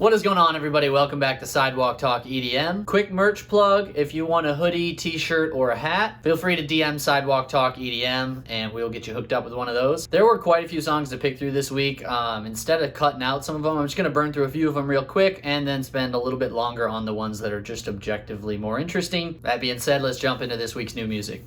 What is going on, everybody? Welcome back to Sidewalk Talk EDM. Quick merch plug: if you want a hoodie, t-shirt, or a hat, feel free to DM Sidewalk Talk EDM and we'll get you hooked up with one of those. There were quite a few songs to pick through this week. Instead of cutting out some of them, I'm just going to burn through a few of them real quick and then spend a little bit longer on the ones that are just objectively more interesting. That being said, let's jump into this week's new music.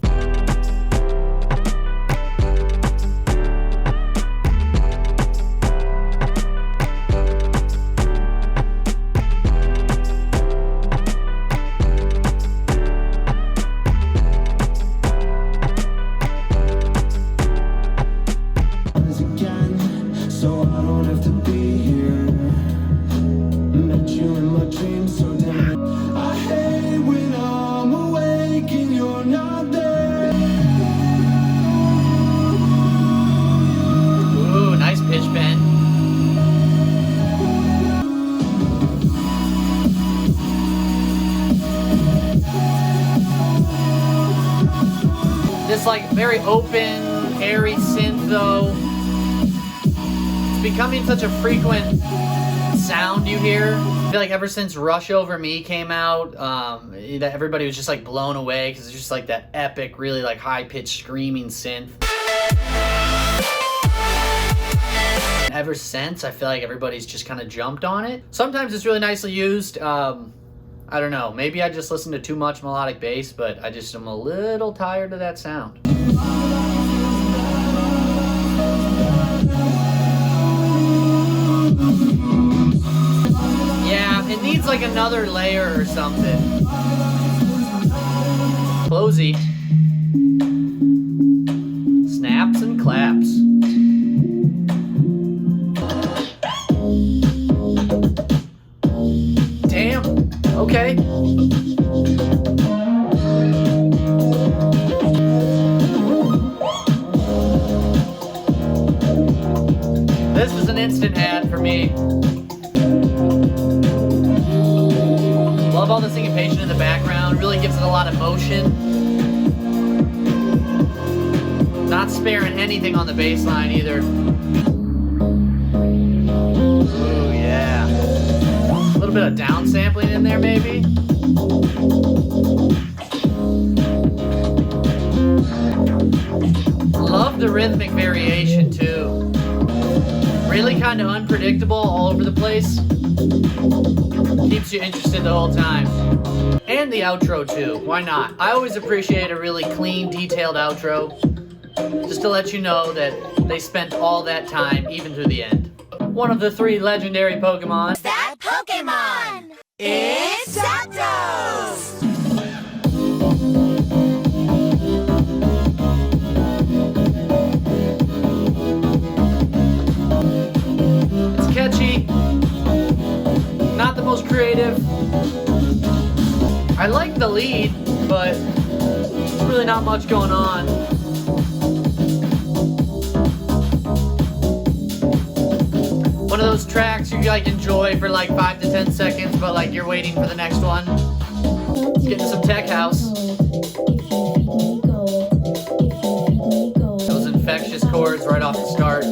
Like very open, airy synth though. It's becoming such a frequent sound you hear. I feel like ever since Rush Over Me came out, that everybody was just like blown away because it's just like that epic, really like high-pitched screaming synth. And ever since, I feel like everybody's just kind of jumped on it. Sometimes it's really nicely used. I don't know, maybe I just listen to too much melodic bass, but I just am a little tired of that sound. Yeah, it needs like another layer or something. CloZee. Snaps and claps. Damn. Okay. This was an instant ad for me. Love all the syncopation in the background. Really gives it a lot of motion. Not sparing anything on the bass line either. Ooh, yeah. A little bit of downsampling in there, maybe. Love the rhythmic variation, too. Really kind of unpredictable, all over the place. Keeps you interested the whole time. And the outro, too. Why not? I always appreciate a really clean, detailed outro. Just to let you know that they spent all that time, even through the end. One of the 3 legendary Pokemon. That Pokemon! It's Zapdos! It's catchy. Not the most creative. I like the lead, but there's really not much going on. One of those tracks you like enjoy for like 5 to 10 seconds, but like you're waiting for the next one. Getting some tech house. Those infectious chords right off the start.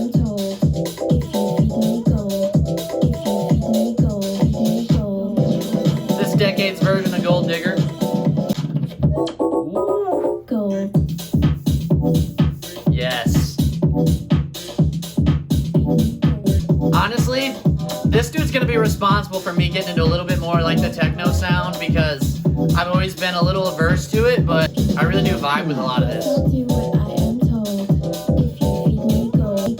This decade's version of Gold Digger. Yes. Honestly, this dude's gonna be responsible for me getting into a little bit more like the techno sound because I've always been a little averse to it, but I really do vibe with a lot of this.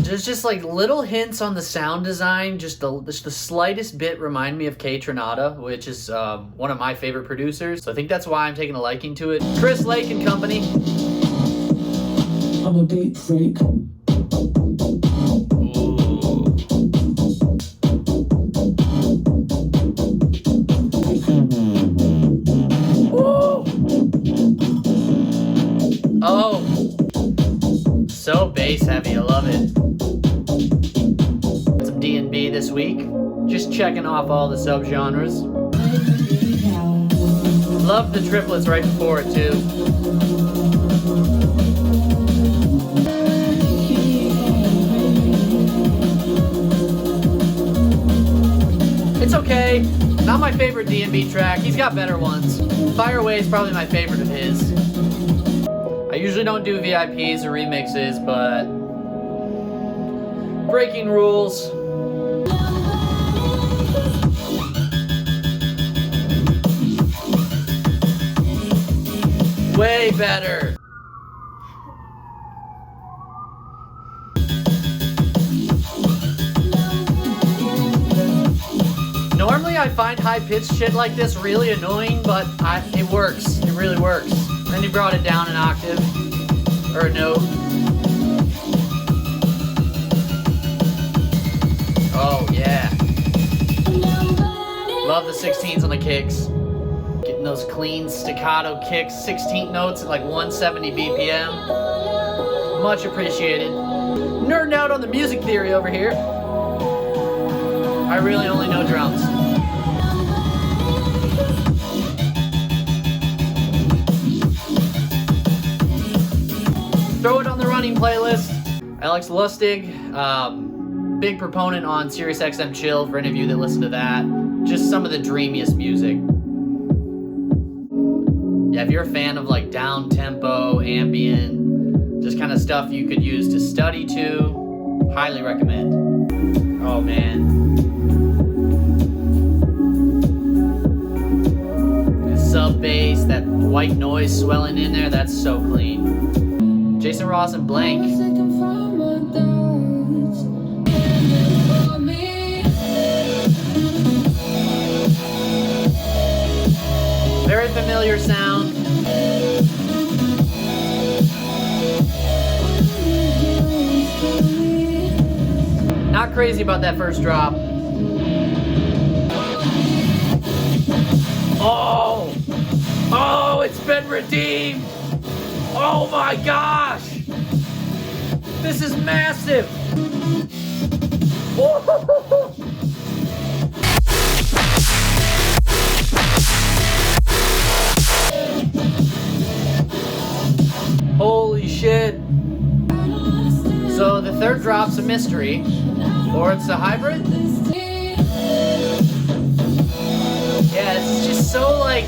There's just like little hints on the sound design, just the slightest bit remind me of Kaytranada, which is one of my favorite producers. So I think that's why I'm taking a liking to it. Chris Lake and Company. I'm a beat freak. Oh, so bass heavy, I love it. Some D&B this week, just checking off all the subgenres. Love the triplets right before it too. It's okay. Not my favorite D&B track. He's got better ones. Fire Away is probably my favorite of his. I usually don't do VIPs or remixes, but breaking rules. Way better. Normally I find high-pitched shit like this really annoying, but it works. It really works. Then he brought it down an octave, or a note. Oh, yeah. Love the 16s on the kicks. Getting those clean staccato kicks, 16th notes at like 170 BPM. Much appreciated. Nerding out on the music theory over here. I really only know drums. Throw it on the running playlist. Alex Lustig, big proponent on SiriusXM Chill for any of you that listen to that. Just some of the dreamiest music. Yeah, if you're a fan of like down tempo, ambient, just kind of stuff you could use to study to, highly recommend. Oh man. The sub bass, that white noise swelling in there, that's so clean. Jason Ross and Blanke. Very familiar sound. Not crazy about that first drop. Oh! Oh, it's been redeemed! Oh my gosh! This is massive! Holy shit! So the third drop's a mystery, or it's a hybrid? Yeah, it's just so like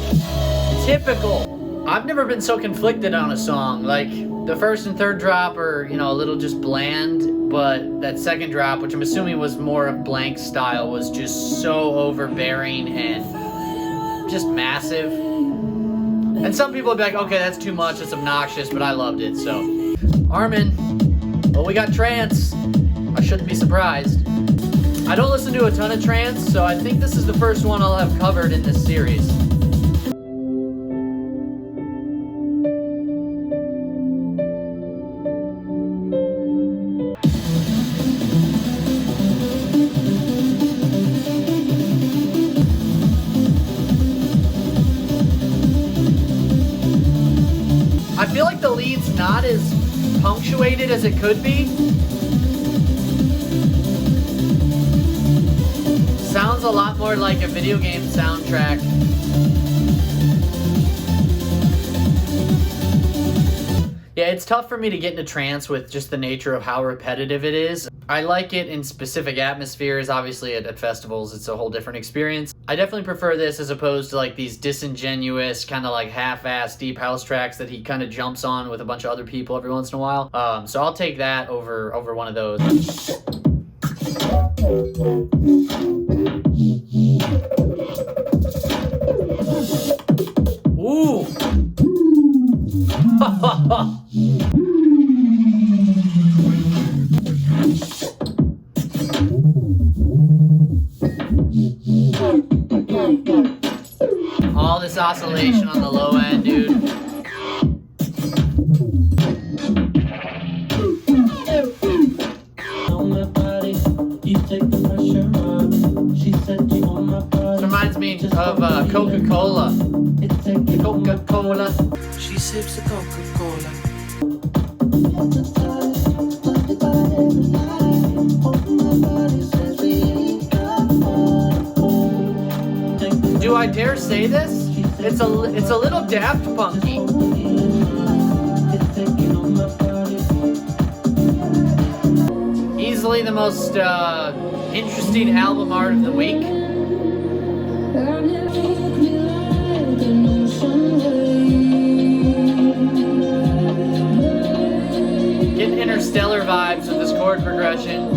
typical. I've never been so conflicted on a song. Like, the first and third drop are, you know, a little just bland, but that second drop, which I'm assuming was more of Blanke's style, was just so overbearing and just massive. And some people would be like, okay, that's too much, it's obnoxious, but I loved it, so. Armin, well, we got trance. I shouldn't be surprised. I don't listen to a ton of trance, so I think this is the first one I'll have covered in this series. I feel like the lead's not as punctuated as it could be. Sounds a lot more like a video game soundtrack. Yeah, it's tough for me to get into trance with just the nature of how repetitive it is. I like it in specific atmospheres. Obviously at festivals, it's a whole different experience. I definitely prefer this as opposed to like these disingenuous, kind of like half-assed deep house tracks that he kind of jumps on with a bunch of other people every once in a while. So I'll take that over one of those. Ooh! All this oscillation on the low end, dude. This reminds me of Coca-Cola. Coca-Cola. She sips a Coca-Cola. Do I dare say this? It's a little Daft Punky. Easily the most interesting album art of the week. Getting interstellar vibes with this chord progression.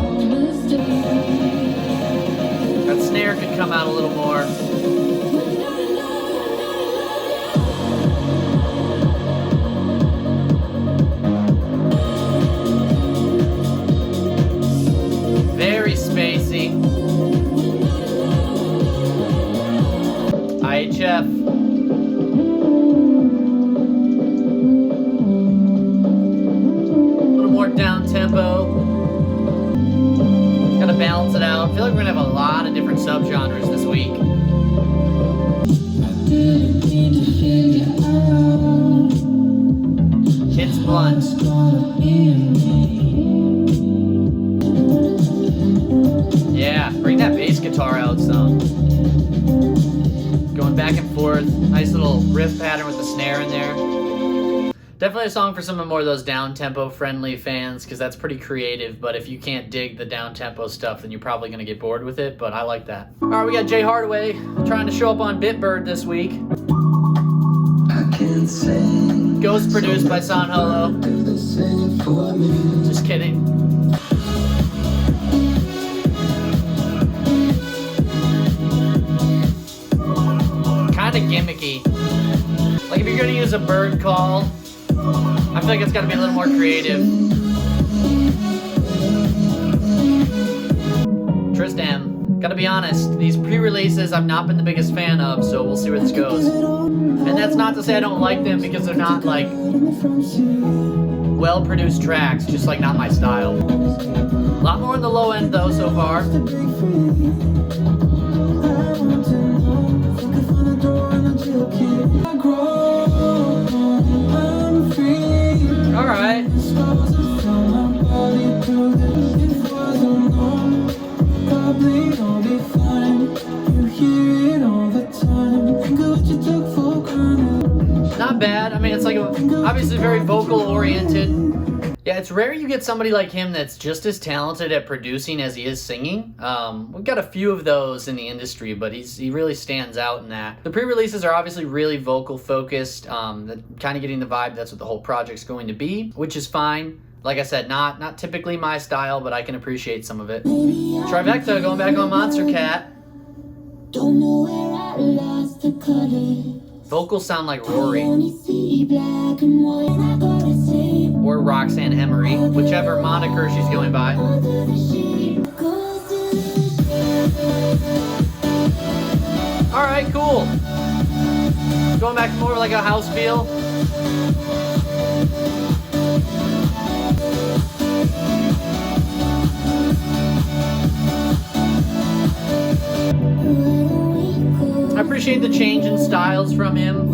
That snare could come out a little more. Very spacey. IHF. A little more down tempo. Gotta balance it out. I feel like we're gonna have a lot of different subgenres this week. It's blunt. Yeah, bring that bass guitar out some. Going back and forth. Nice little riff pattern with the snare in there. Definitely a song for some more of those down-tempo friendly fans, because that's pretty creative, but if you can't dig the down-tempo stuff, then you're probably going to get bored with it, but I like that. Alright, we got Jay Hardaway trying to show up on Bitbird this week. Ghost produced by San Holo. Just kidding. Kind of gimmicky. Like if you're going to use a bird call, I feel like it's got to be a little more creative. Tristam, gotta be honest, these pre-releases I've not been the biggest fan of, so we'll see where this goes. And that's not to say I don't like them, because they're not like well-produced tracks, just like not my style. A lot more on the low end though so far. Alright. Not bad. I mean, it's like obviously very vocal oriented. Yeah, it's rare you get somebody like him that's just as talented at producing as he is singing. We've got a few of those in the industry, but he really stands out in that. The pre-releases are obviously really vocal focused, kind of getting the vibe that's what the whole project's going to be, which is fine. Like I said, not typically my style, but I can appreciate some of it. Trivecta going back on Monster Cat. Don't know where I lost the color. Vocals sound like Rory. Or Roxanne Emery, whichever moniker she's going by. Alright, cool. Going back to more like a house feel. I appreciate the change in styles from him.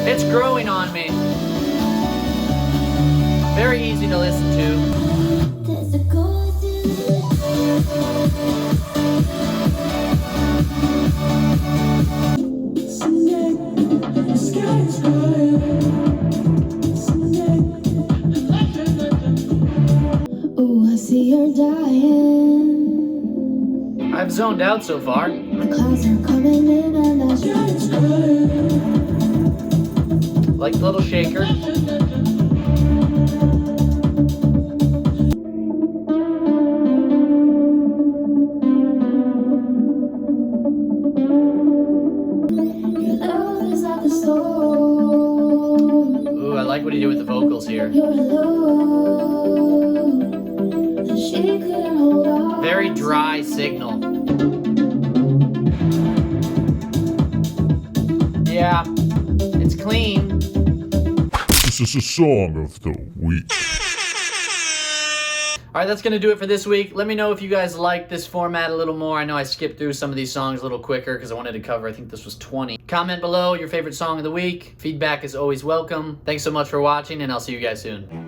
It's growing on me. Very easy to listen to. Oh, I see her dying. I've zoned out so far. The clouds are coming in and I Like the little shaker. Ooh, I like what he did with the vocals here. Very dry signal. Yeah, it's clean. This is a song of the week. Alright, that's going to do it for this week. Let me know if you guys like this format a little more. I know I skipped through some of these songs a little quicker because I wanted to cover, I think this was 20. Comment below your favorite song of the week. Feedback is always welcome. Thanks so much for watching, and I'll see you guys soon.